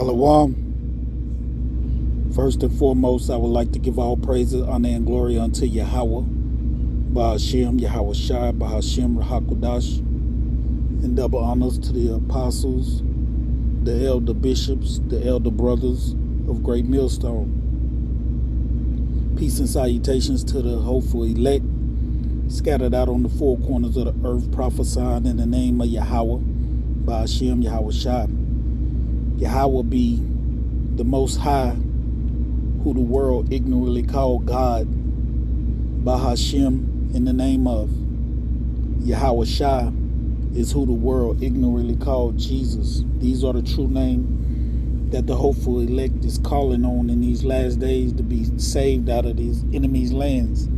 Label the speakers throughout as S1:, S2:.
S1: Shalom. First and foremost, I would like to give all praises, honor, and glory unto Yahweh, Ba'ashem, Yahweh Shai, Ba'ashem, Rahakudash, and double honors to the apostles, the elder bishops, the elder brothers of Great Millstone. Peace and salutations to the hopeful elect, scattered out on the four corners of the earth, prophesying in the name of Yahweh, Ba'ashem, Yahweh Shai. Yahweh be the Most High, who the world ignorantly called God, Bahashem, in the name of Yahweh Shai, is who the world ignorantly called Jesus. These are the true names that the hopeful elect is calling on in these last days to be saved out of these enemies' lands.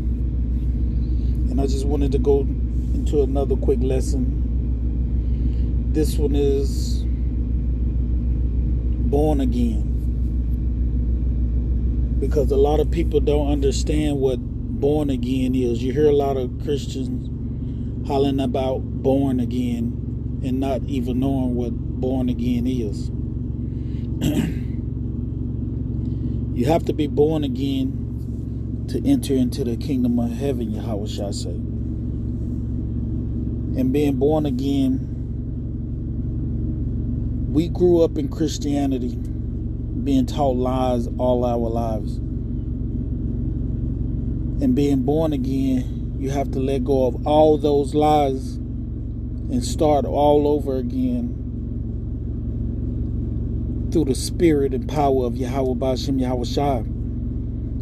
S1: And I just wanted to go into another quick lesson. This one is born again, because a lot of people don't understand what born again is. You hear a lot of Christians hollering about born again and not even knowing what born again is. You have to be born again to enter into the kingdom of heaven, Yahweh shall say. And being born again, we grew up in Christianity, being taught lies all our lives. And being born again, you have to let go of all those lies and start all over again through the spirit and power of Yahweh Ba'ashem Yahweh Shai.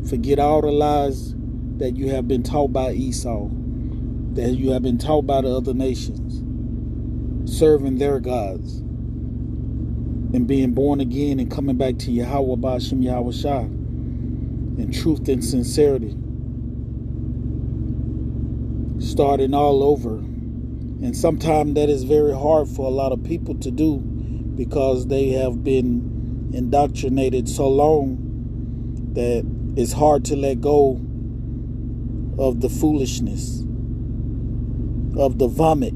S1: Forget all the lies that you have been taught by Esau, that you have been taught by the other nations, serving their gods. And being born again and coming back to Yahweh Ba'ashem Yahweh Shai in truth and sincerity. Starting all over. And sometimes that is very hard for a lot of people to do, because they have been indoctrinated so long that it's hard to let go of the foolishness, of the vomit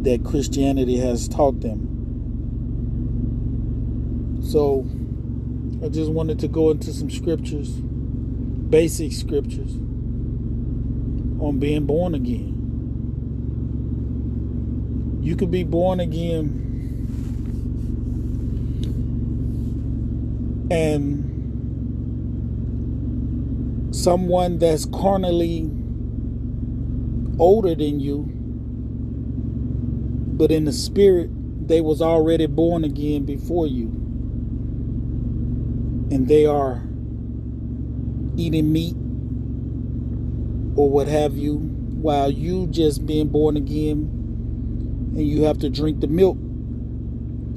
S1: that Christianity has taught them. So I just wanted to go into some scriptures, basic scriptures, on being born again. You could be born again and someone that's carnally older than you, but in the spirit, they was already born again before you. And they are eating meat or what have you, while you just being born again and you have to drink the milk,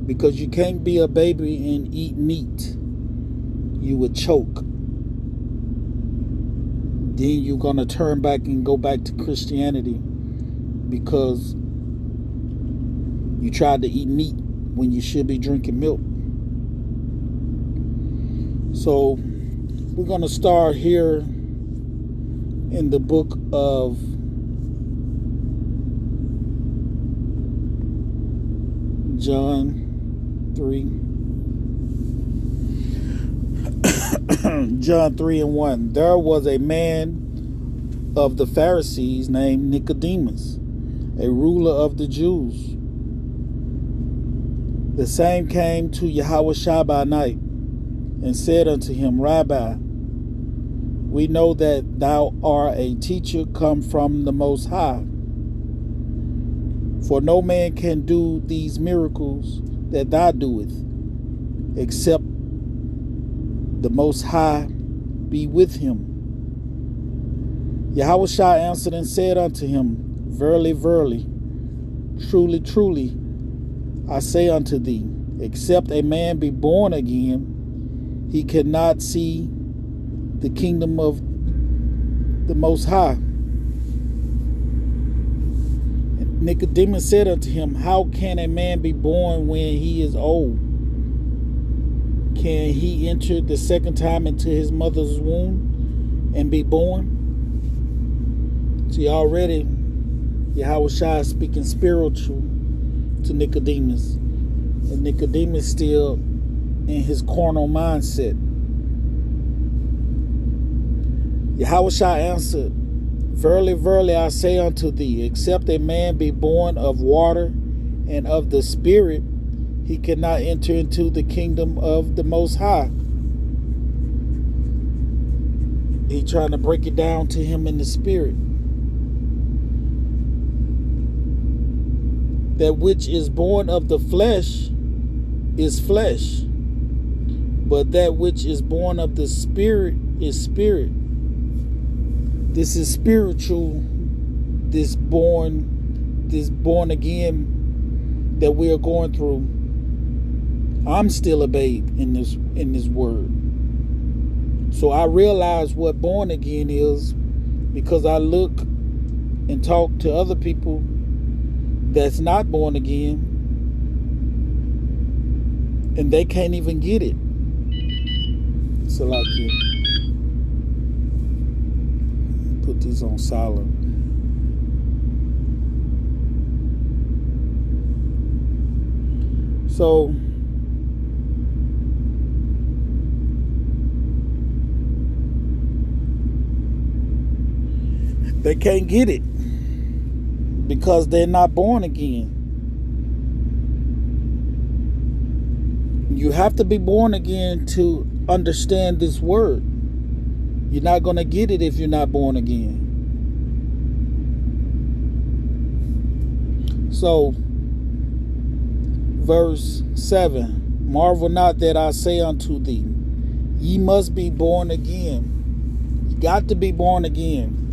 S1: because you can't be a baby and eat meat. You would choke. Then you're going to turn back and go back to Christianity because you tried to eat meat when you should be drinking milk. So we're going to start here in the book of John 3. John 3 and 1. There was a man of the Pharisees named Nicodemus, a ruler of the Jews. The same came to Yahweh Shai by night, and said unto him, Rabbi, we know that thou art a teacher come from the Most High. For no man can do these miracles that thou doest, except the Most High be with him. Yahweh Shai answered and said unto him, Verily, verily, truly, truly, I say unto thee, except a man be born again, he cannot see the kingdom of the Most High. And Nicodemus said unto him, How can a man be born when he is old? Can he enter the second time into his mother's womb and be born? See, already Yahweh Shai is speaking spiritual to Nicodemus. And Nicodemus still in his carnal mindset. Yahushua answered, Verily, verily, I say unto thee, except a man be born of water and of the Spirit, he cannot enter into the kingdom of the Most High. He trying to break it down to him in the Spirit. That which is born of the flesh is flesh, but that which is born of the Spirit is spirit. This is spiritual, this born again that we are going through. I'm still a babe in this word. So I realize what born again is because I look and talk to other people that's not born again, and they can't even get it. Salakia. Put these on silent. So they can't get it because they're not born again. You have to be born again to understand this word. You're not going to get it if you're not born again. So, verse 7, marvel not that I say unto thee, ye must be born again. You got to be born again.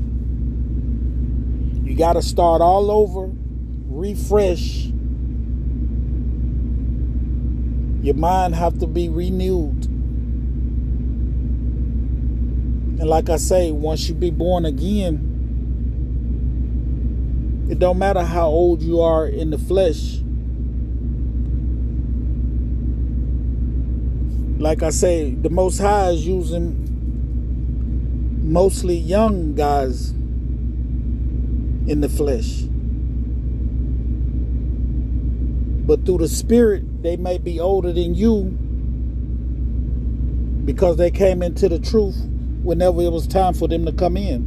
S1: You got to start all over, refresh. Your mind have to be renewed. And like I say, once you be born again, it don't matter how old you are in the flesh. Like I say, the Most High is using mostly young guys in the flesh. But through the Spirit, they may be older than you because they came into the truth whenever it was time for them to come in.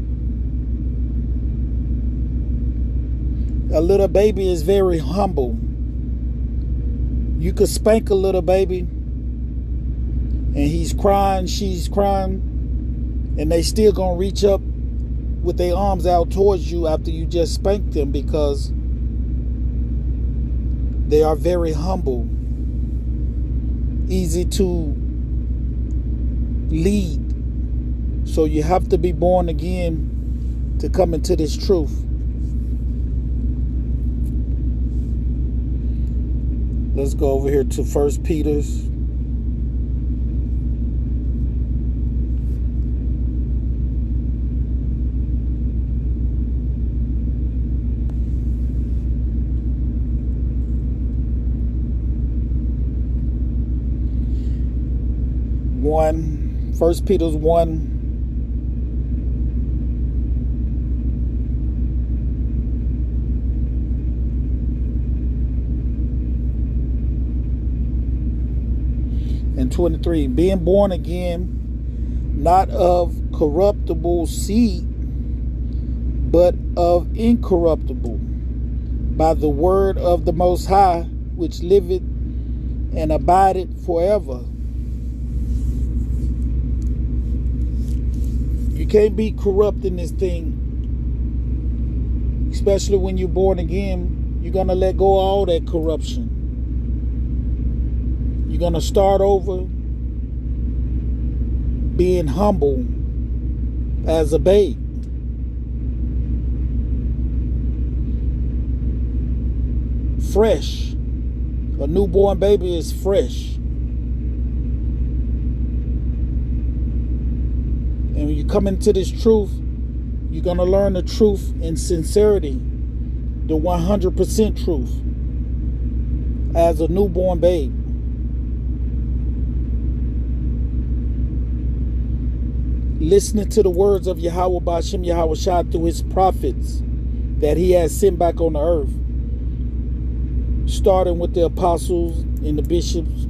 S1: A little baby is very humble. You could spank a little baby and he's crying, she's crying, and they still gonna reach up with their arms out towards you after you just spanked them because they are very humble, easy to lead. So you have to be born again to come into this truth. Let's go over here to 1 Peter's. First Peter's 1. And 23, being born again, not of corruptible seed, but of incorruptible, by the word of the Most High, which liveth and abideth forever. You can't be corrupt in this thing, especially when you're born again. You're going to let go of all that corruption. You're going to start over being humble as a babe. Fresh. A newborn baby is fresh. And when you come into this truth, you're going to learn the truth in sincerity, the 100% truth, as a newborn babe. Listening to the words of Yahweh Ba'ashem Yahushua through his prophets that he has sent back on the earth. starting with the apostles and the bishops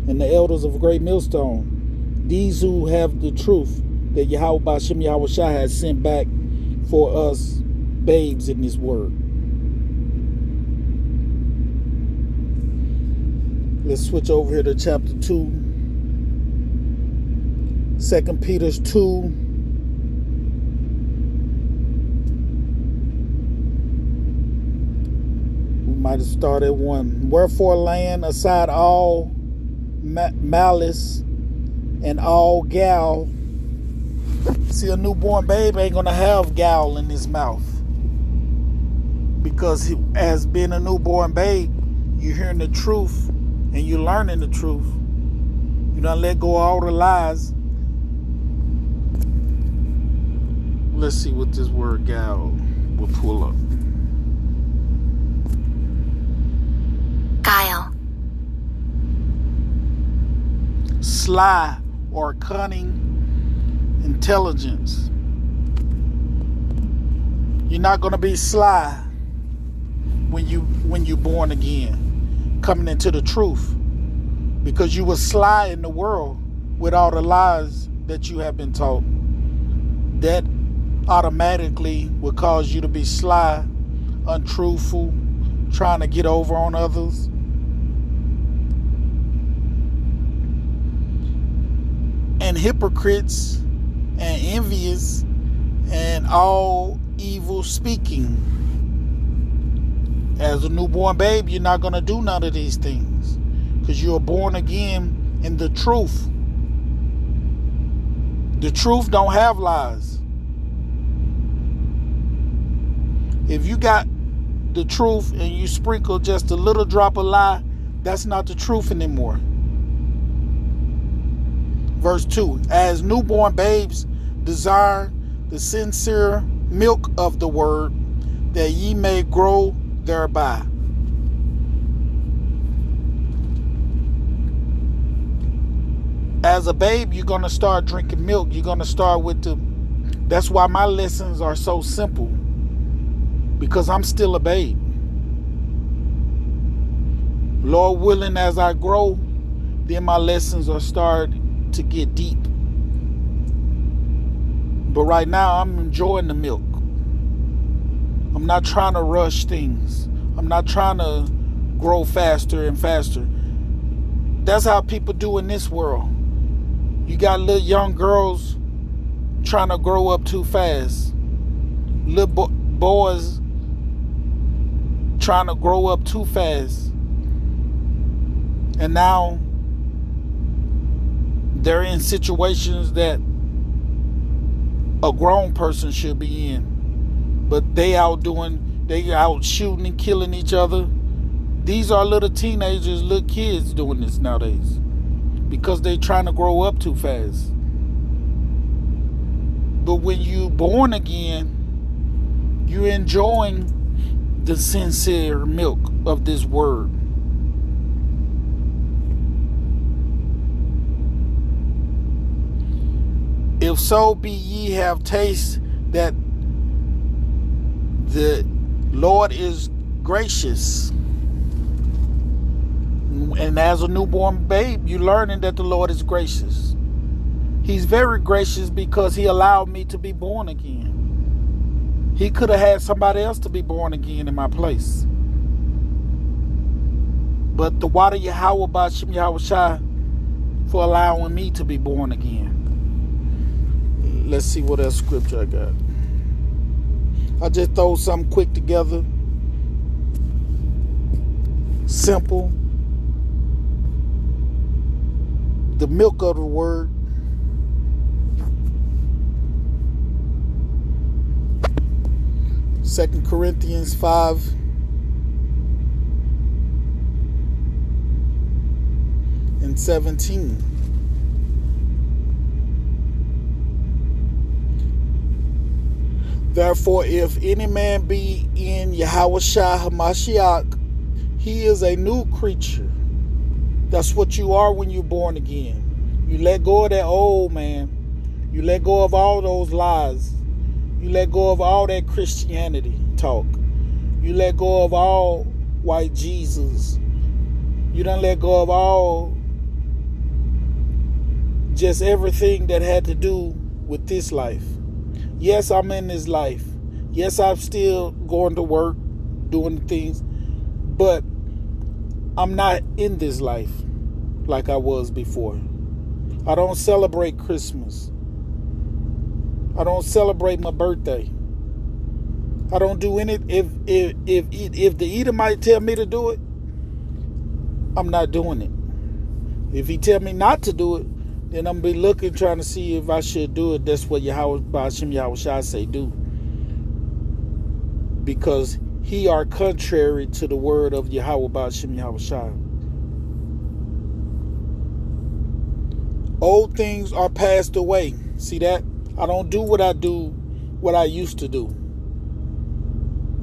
S1: and the elders of Great Millstone, these who have the truth that Yahweh Ba'Shem Yahweh Shai has sent back for us babes in this word. Let's switch over here to chapter 2. 2 Peter 2. We might have started at 1. Wherefore, laying aside all malice and all gall. See, a newborn babe ain't going to have gall in his mouth. Because as being a newborn babe, you're hearing the truth and you're learning the truth. You done let go of all the lies. Let's see what this word gall will pull up.
S2: Guile.
S1: Sly or cunning intelligence. You're not going to be sly when you're born again, coming into the truth, because you were sly in the world with all the lies that you have been taught. That automatically would cause you to be sly, untruthful, trying to get over on others. And hypocrites and envious and all evil speaking. As a newborn babe, you're not going to do none of these things because you're born again in the truth. The truth don't have lies. If you got the truth and you sprinkle just a little drop of lie, that's not the truth anymore. Verse 2, as newborn babes desire the sincere milk of the word, that ye may grow thereby. As a babe, you're going to start drinking milk. You're going to start with that's why my lessons are so simple, because I'm still a babe. Lord willing, as I grow, then my lessons are starting to get deep. But right now I'm enjoying the milk. I'm not trying to rush things. I'm not trying to grow faster and faster. That's how people do in this world. You got little young girls trying to grow up too fast. Little boys trying to grow up too fast. And now they're in situations that a grown person should be in. But they out shooting and killing each other. These are little teenagers, little kids doing this nowadays because they're trying to grow up too fast. But when you're born again, you're enjoying the sincere milk of this word. If so be ye have tasted that the Lord is gracious. And as a newborn babe, you're learning that the Lord is gracious. He's very gracious because he allowed me to be born again. He could have had somebody else to be born again in my place. But the water Yahweh Ba'Shem Yahweh Shai for allowing me to be born again. Let's see what else scripture I got. I just throw something quick together. Simple. The milk of the word. Second Corinthians 5. And 17. Therefore, if any man be in Yahweh Shai HaMashiach, he is a new creature. That's what you are when you're born again. You let go of that old man. You let go of all those lies. You let go of all that Christianity talk. You let go of all white Jesus. You done let go of all, just everything that had to do with this life. Yes, I'm in this life. Yes, I'm still going to work, doing the things, but I'm not in this life like I was before. I don't celebrate Christmas. I don't celebrate my birthday. I don't do any. If the Edomite tell me to do it, I'm not doing it. If he tell me not to do it, then I'm gonna be looking, trying to see if I should do it. That's what Yahweh Ba'ashem Yahweh Shai say do, because he are contrary to the word of Yahweh Ba'ashem Yahweh Shai. Old things are passed away. See that? I don't do what I used to do.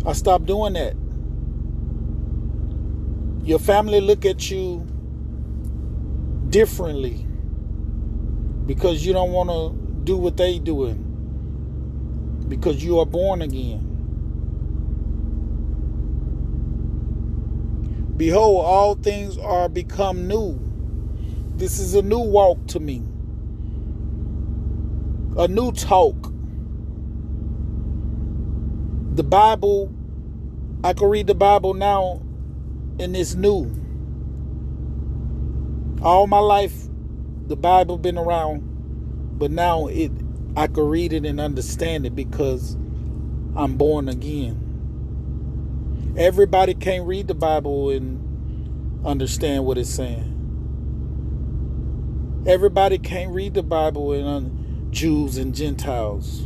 S1: I stopped doing that. Your family look at you differently because you don't want to do what they doing, because you are born again. Behold, all things are become new. This is a new walk to me, a new talk. The Bible, I can read the Bible now, and it's new. All my life, the Bible been around, but now I can read it and understand it because I'm born again. Everybody can't read the Bible and understand what it's saying. Everybody can't read the Bible and Jews and Gentiles.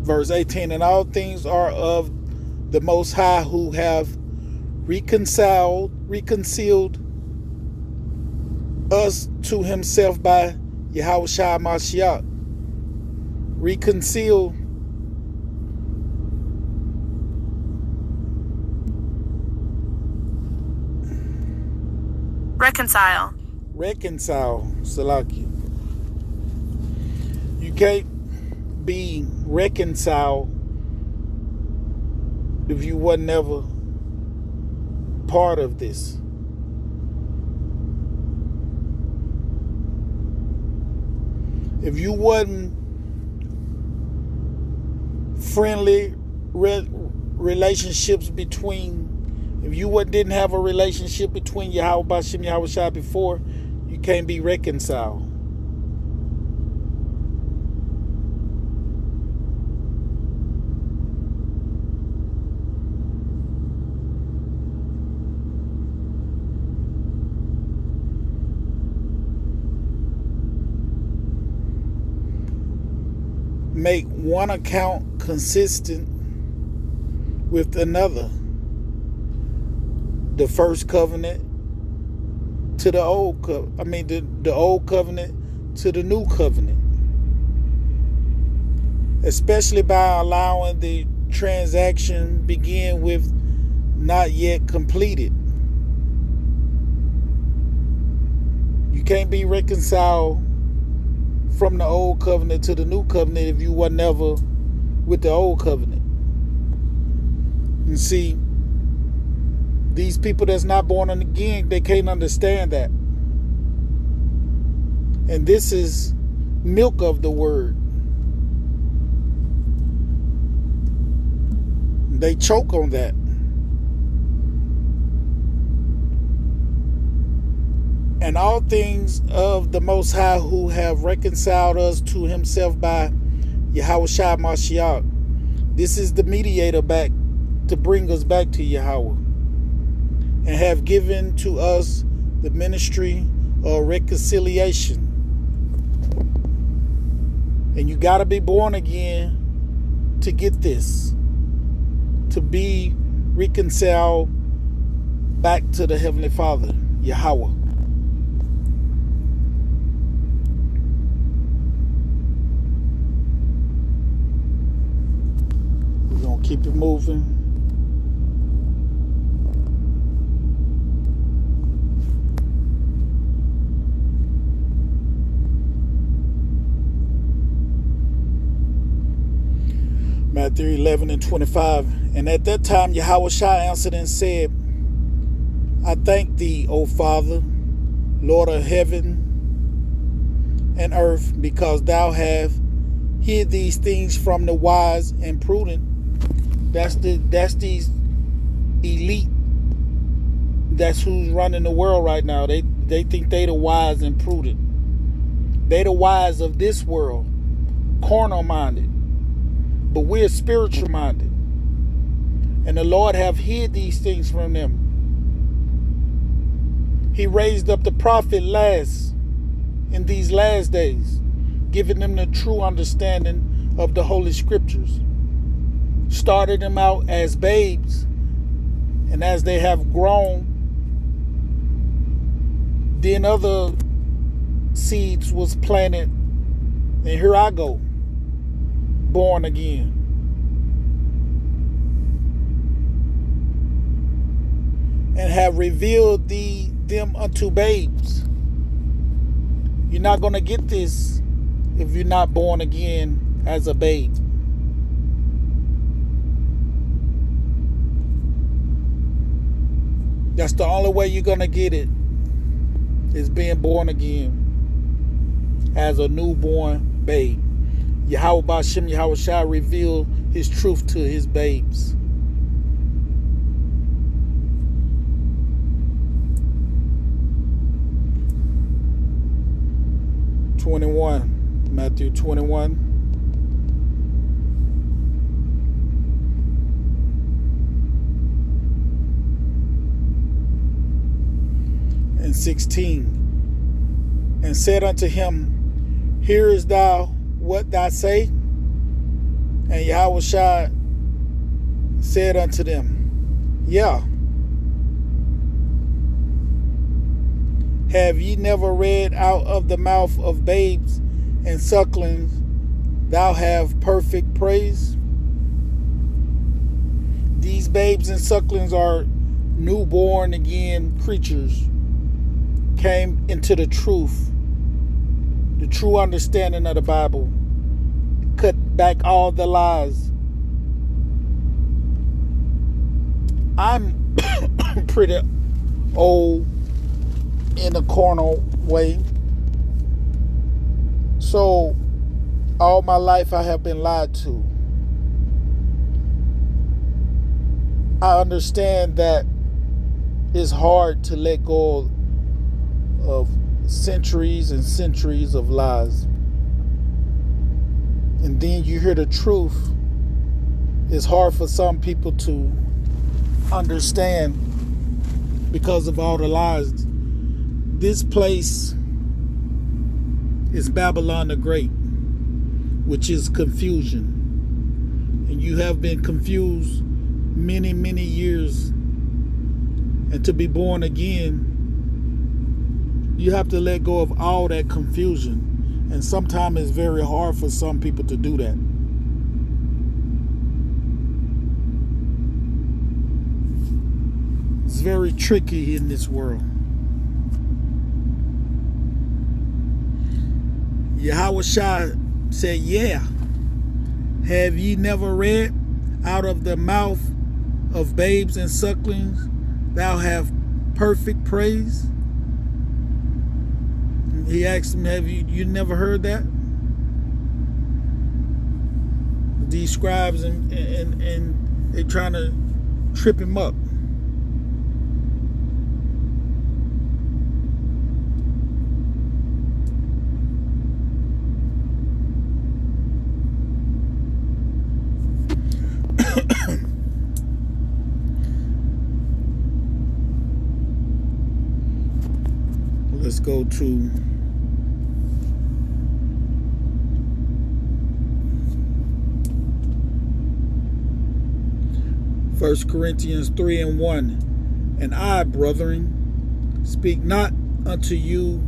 S1: Verse 18, and all things are of the Most High, who have reconciled us to himself by Yahweh Shai Mashiach. Reconcile.
S2: Reconcile.
S1: Salaki. You can't be reconciled if you wasn't ever part of this. If you wasn't friendly relationships between, if you didn't have a relationship between Yahweh Ba'ashem Yahweh Shai before, you can't be reconciled. Make one account consistent with another. The first covenant to the old covenant. The old covenant to the new covenant. Especially by allowing the transaction begin with not yet completed. You can't be reconciled from the old covenant to the new covenant if you were never with the old covenant. And see, these people that's not born again, they can't understand that. And this is milk of the word. They choke on that. And all things of the Most High, who have reconciled us to himself by Yahweh Shai Mashiach. This is the mediator back to bring us back to Yahweh. And have given to us the ministry of reconciliation. And you got to be born again to get this. To be reconciled back to the Heavenly Father, Yahweh. Keep it moving. Matthew 11 and 25. And at that time Yahushua answered and said, I thank thee, O Father, Lord of heaven and earth, because thou hast hid these things from the wise and prudent. That's these elite. That's who's running the world right now. They think they the wise and prudent. They the wise of this world, carnal minded. But we're spiritual minded. And the Lord have hid these things from them. He raised up the prophet last in these last days, giving them the true understanding of the Holy Scriptures. Started them out as babes, and as they have grown, then other seeds was planted, and here I go, born again. And have revealed them unto babes. You're not going to get this if you're not born again as a babe. That's the only way you're going to get it, is being born again as a newborn babe. Yahweh Ba'Shem Yahushua revealed his truth to his babes. Matthew 21. And 16. And said unto him, Hearest thou what thou say? And Yahushua said unto them, Yeah. Have ye never read, out of the mouth of babes and sucklings thou have perfect praise? These babes and sucklings are newborn again creatures, came into the true understanding of the Bible, cut back all the lies. I'm pretty old in a carnal way. So all my life I have been lied to. I understand that it's hard to let go of centuries and centuries of lies. And then you hear the truth. It's hard for some people to understand because of all the lies. This place is Babylon the Great, which is confusion. And you have been confused many, many years. And to be born again, you have to let go of all that confusion. And sometimes it's very hard for some people to do that. It's very tricky in this world. Yahushua said, Yeah. Have ye never read, out of the mouth of babes and sucklings thou have perfect praise? He asked him, have you never heard that? These scribes and they trying to trip him up. Let's go to First Corinthians 3 and 1. And I, brethren, speak not unto you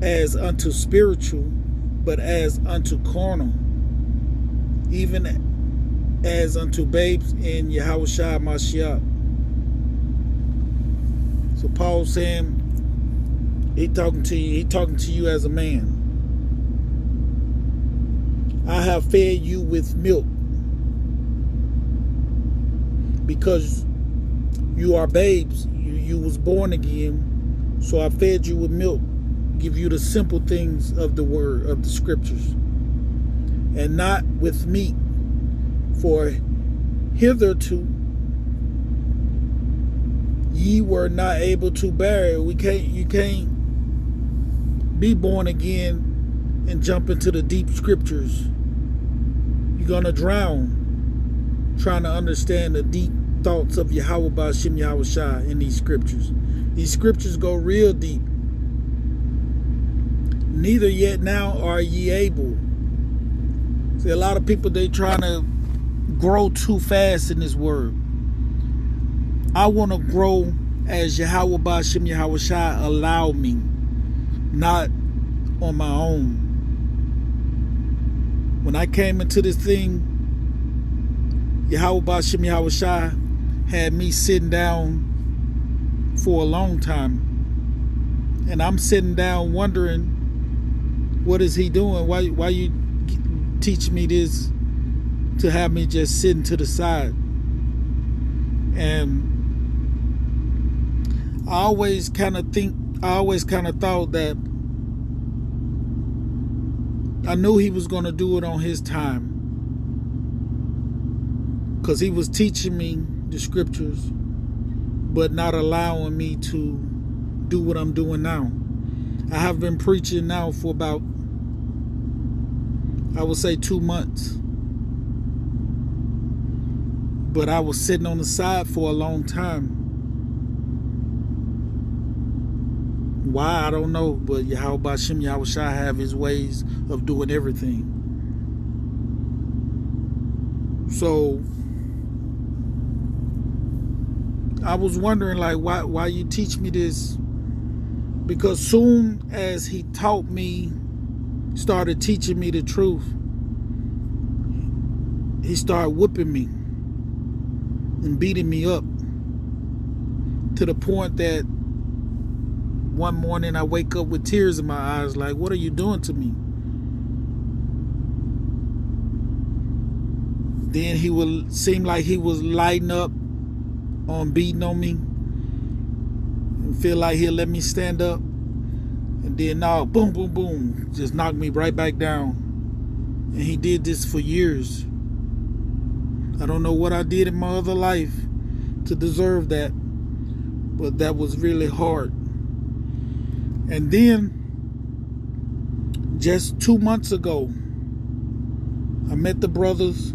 S1: as unto spiritual, but as unto carnal, even as unto babes in Yahushua Mashiach. So Paul's saying, he talking to you as a man. I have fed you with milk because you are babes. You was born again. So I fed you with milk, give you the simple things of the word, of the scriptures, and not with meat. For hitherto ye were not able to bear it. You can't be born again and jump into the deep scriptures. You're gonna drown trying to understand the deep thoughts of Yahweh Ba'ashem Yahweh Shai in these scriptures. These scriptures go real deep. Neither yet now are ye able. See, a lot of people, they trying to grow too fast in this word. I want to grow as Yahweh Ba'ashem Yahweh Shai allow me, not on my own. When I came into this thing, Yahweh Ba'ashem Yahweh Shai had me sitting down for a long time. And I'm sitting down wondering, what is he doing? Why you teach me this to have me just sitting to the side? And I always kind of thought that I knew he was going to do it on his time, because he was teaching me the scriptures but not allowing me to do what I'm doing now. I have been preaching now for about, I would say, 2 months, but I was sitting on the side for a long time. Why, I don't know, but Yahweh Ba'ashem Yahweh Shai have his ways of doing everything. So I was wondering, like, why you teach me this? Because soon as he taught me, started teaching me the truth, he started whipping me and beating me up, to the point that one morning I wake up with tears in my eyes, like, what are you doing to me? Then he would seem like he was lighting up on beating on me, and feel like he'll let me stand up, and then now, boom, boom, boom, just knock me right back down. And he did this for years. I don't know what I did in my other life to deserve that, but that was really hard. And then, just 2 months ago, I met the brothers,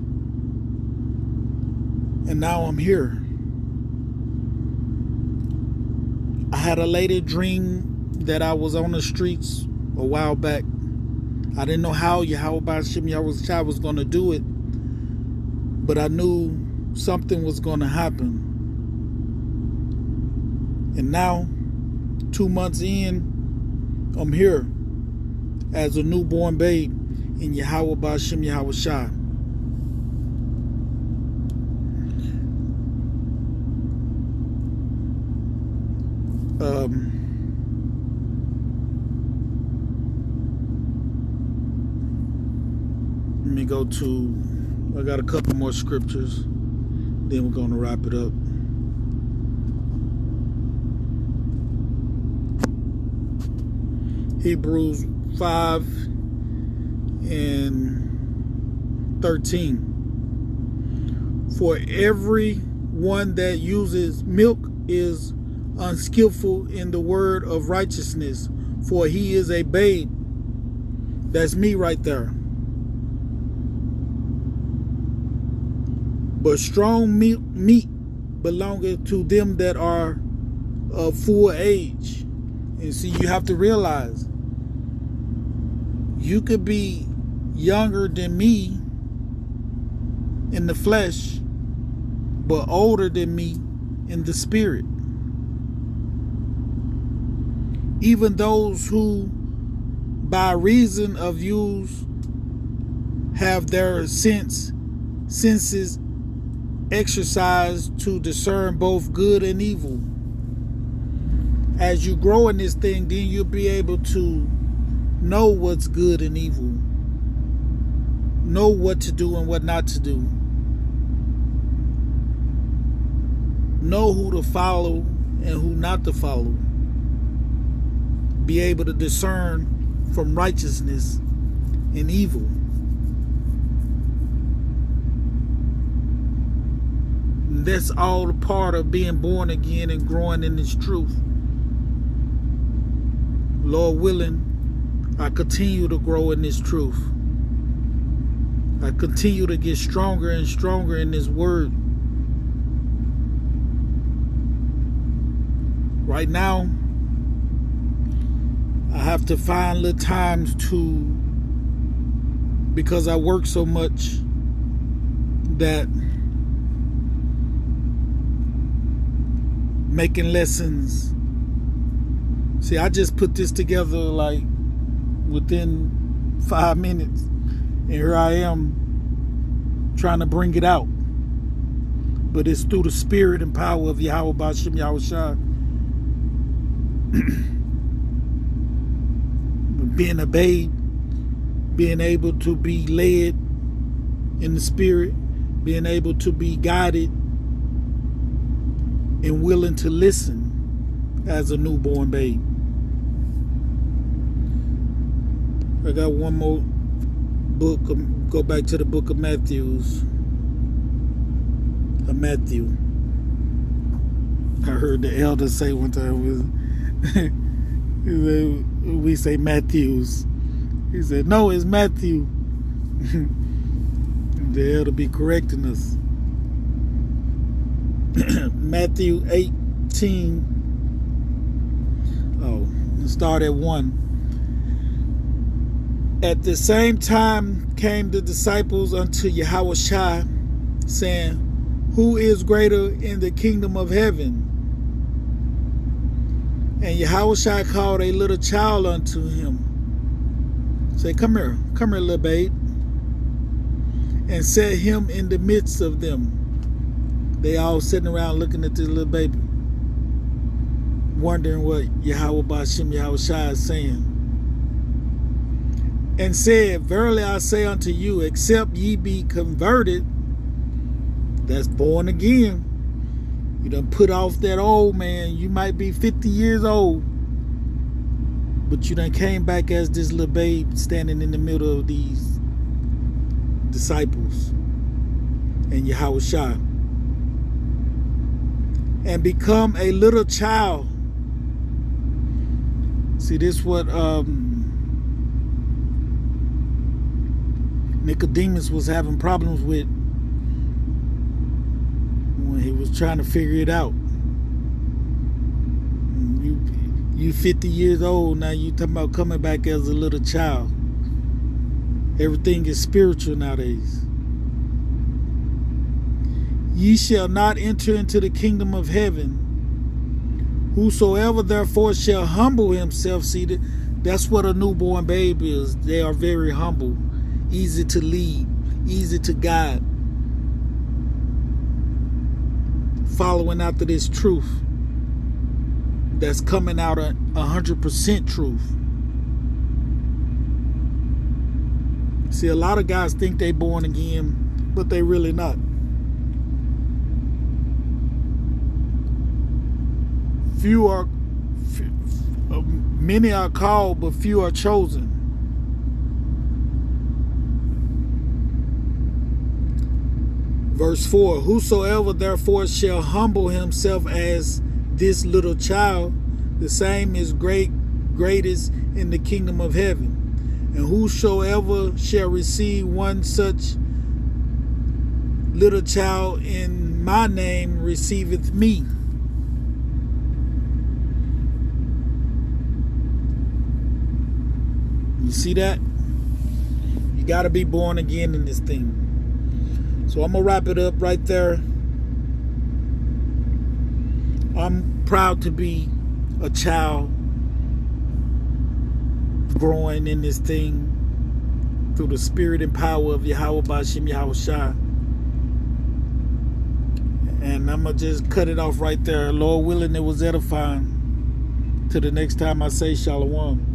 S1: and now I'm here. I had a later dream that I was on the streets a while back. I didn't know how Yahweh Ba'ashem Yahweh Shai was going to do it, but I knew something was going to happen. And now, 2 months in, I'm here as a newborn babe in Yahweh Ba'ashem Yahweh Shai. Let me go to, I got a couple more scriptures, then we're going to wrap it up. Hebrews 5:13. For every one that uses milk is unskillful in the word of righteousness, for he is a babe. That's me right there. But strong meat belongeth to them that are of full age. And see, you have to realize, you could be younger than me in the flesh, but older than me in the spirit. Even those who, by reason of use, have their senses exercised to discern both good and evil. As you grow in this thing, then you'll be able to know what's good and evil. know what to do and what not to do, know who to follow and who not to follow, be able to discern from righteousness and evil. And that's all a part of being born again and growing in this truth. Lord willing, I continue to grow in this truth. I continue to get stronger and stronger in this word. Right now, I have to find little times to, because I work so much, that making lessons. See, I just put this together like within 5 minutes, and here I am trying to bring it out. But it's through the spirit and power of Yahweh Ba'Shem Yahushua. Being a babe, being able to be led in the spirit, being able to be guided and willing to listen as a newborn babe. I got one more book. Go back to the book of Matthew. I heard the elder say one time, we say Matthews. He said, no, it's Matthew. The elder be correcting us. Matthew 18. Let's start at 1. At the same time came the disciples unto Yahushua, saying, who is greater in the kingdom of heaven? And Yahushua called a little child unto him. Say, come here, little babe. And set him in the midst of them. They all sitting around looking at this little baby, wondering what Yahweh Ba'Shem Yahushua is saying. And said, verily I say unto you, except ye be converted, that's born again. You done put off that old man. You might be 50 years old, but you done came back as this little babe standing in the middle of these disciples and Yahushua, and become a little child. See, this what Nicodemus was having problems with when he was trying to figure it out. You 50 years old now, you talking about coming back as a little child. Everything is spiritual nowadays. Ye shall not enter into the kingdom of heaven. Whosoever therefore shall humble himself, see, that's what a newborn babe is. They are very humble, easy to lead, easy to guide, following after this truth that's coming out of 100% truth. See, a lot of guys think they born again, but they really not. Many are called, but few are chosen. Verse 4, whosoever therefore shall humble himself as this little child, the same is greatest in the kingdom of heaven. And whosoever shall receive one such little child in my name receiveth me. You see that? You got to be born again in this thing. So I'm going to wrap it up right there. I'm proud to be a child growing in this thing through the spirit and power of Yahweh Ba'Shem Yahushua. And I'm going to just cut it off right there. Lord willing, it was edifying. Till the next time I say Shalom.